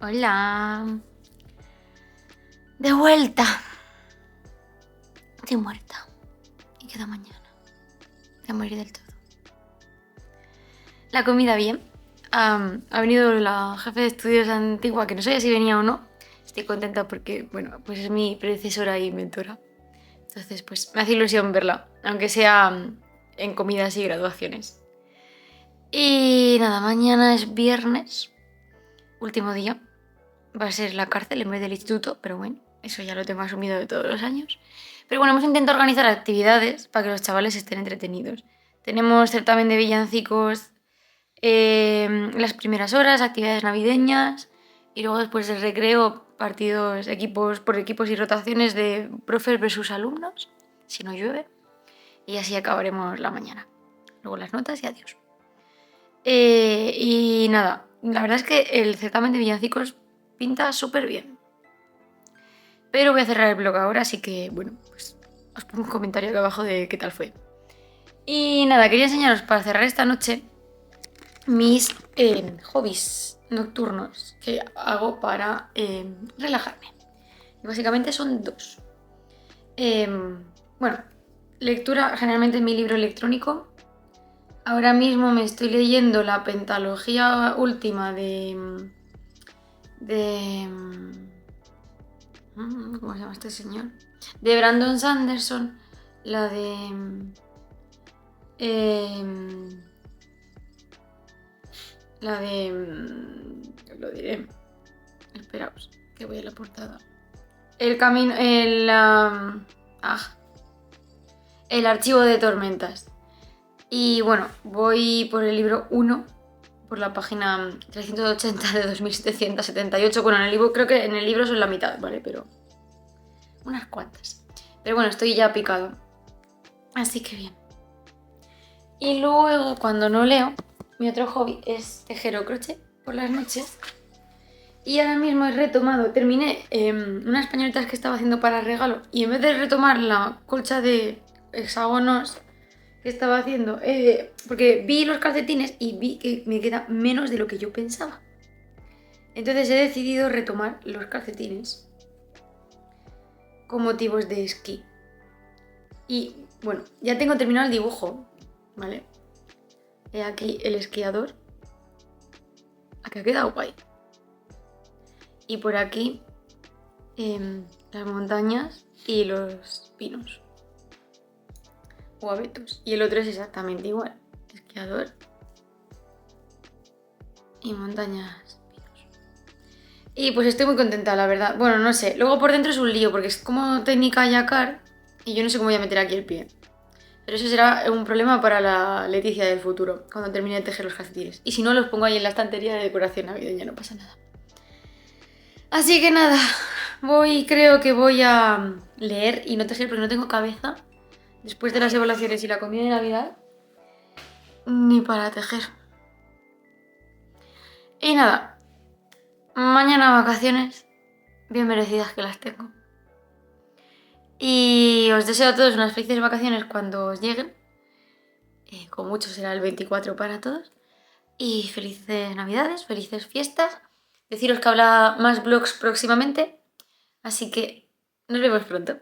Hola. De vuelta. Estoy muerta. Y queda mañana. Voy a morir del todo. La comida bien. Ha venido la jefe de estudios antigua, que no sabía si venía o no. Estoy contenta porque, bueno, pues es mi predecesora y mentora. Entonces, pues me hace ilusión verla, aunque sea en comidas y graduaciones. Y nada, mañana es viernes, último día. Va a ser la cárcel en vez del instituto, pero bueno, eso ya lo tengo asumido de todos los años. Pero bueno, hemos intentado organizar actividades para que los chavales estén entretenidos. Tenemos certamen de villancicos las primeras horas, actividades navideñas y luego después del recreo, partidos por equipos y rotaciones de profes versus alumnos, si no llueve. Y así acabaremos la mañana. Luego las notas y adiós. Y nada, la verdad es que el certamen de villancicos pinta súper bien. Pero voy a cerrar el blog ahora, así que bueno, pues os pongo un comentario aquí abajo de qué tal fue. Y nada, quería enseñaros para cerrar esta noche mis hobbies nocturnos que hago para relajarme. Y básicamente son dos. Bueno, lectura generalmente en mi libro electrónico. Ahora mismo me estoy leyendo la pentalogía última de ¿cómo se llama este señor? De Brandon Sanderson, la de lo diré. Esperaos, que voy a la portada. El camino, el archivo de tormentas. Y bueno, voy por el libro 1, por la página 380 de 2778. Bueno, en el libro, creo que en el libro son la mitad, ¿vale? Pero unas cuantas. Pero bueno, estoy ya picado. Así que bien. Y luego, cuando no leo, mi otro hobby es tejer o crochet por las noches. Y ahora mismo he retomado, terminé unas pañoletas que estaba haciendo para regalo. Y en vez de retomar la colcha de hexágonos que estaba haciendo, porque vi los calcetines y vi que me queda menos de lo que yo pensaba. Entonces he decidido retomar los calcetines con motivos de esquí. Y bueno, ya tengo terminado el dibujo, ¿vale? He aquí el esquiador. Aquí ha quedado guay. Y por aquí las montañas y los pinos. O abetos. Y el otro es exactamente igual. Esquiador y montañas, pinos. Y pues estoy muy contenta, la verdad. Bueno, no sé. Luego por dentro es un lío porque es como técnica yacar y yo no sé cómo voy a meter aquí el pie. Pero eso será un problema para la Leticia del futuro, cuando termine de tejer los calcetines. Y si no, los pongo ahí en la estantería de decoración navideña, no pasa nada. Así que nada, creo que voy a leer y no tejer porque no tengo cabeza. Después de las evaluaciones y la comida de Navidad, ni para tejer. Y nada, mañana vacaciones, bien merecidas que las tengo. Y os deseo a todos unas felices vacaciones cuando os lleguen. Con mucho será el 24 para todos. Y felices Navidades, felices fiestas. Deciros que habrá más vlogs próximamente. Así que nos vemos pronto.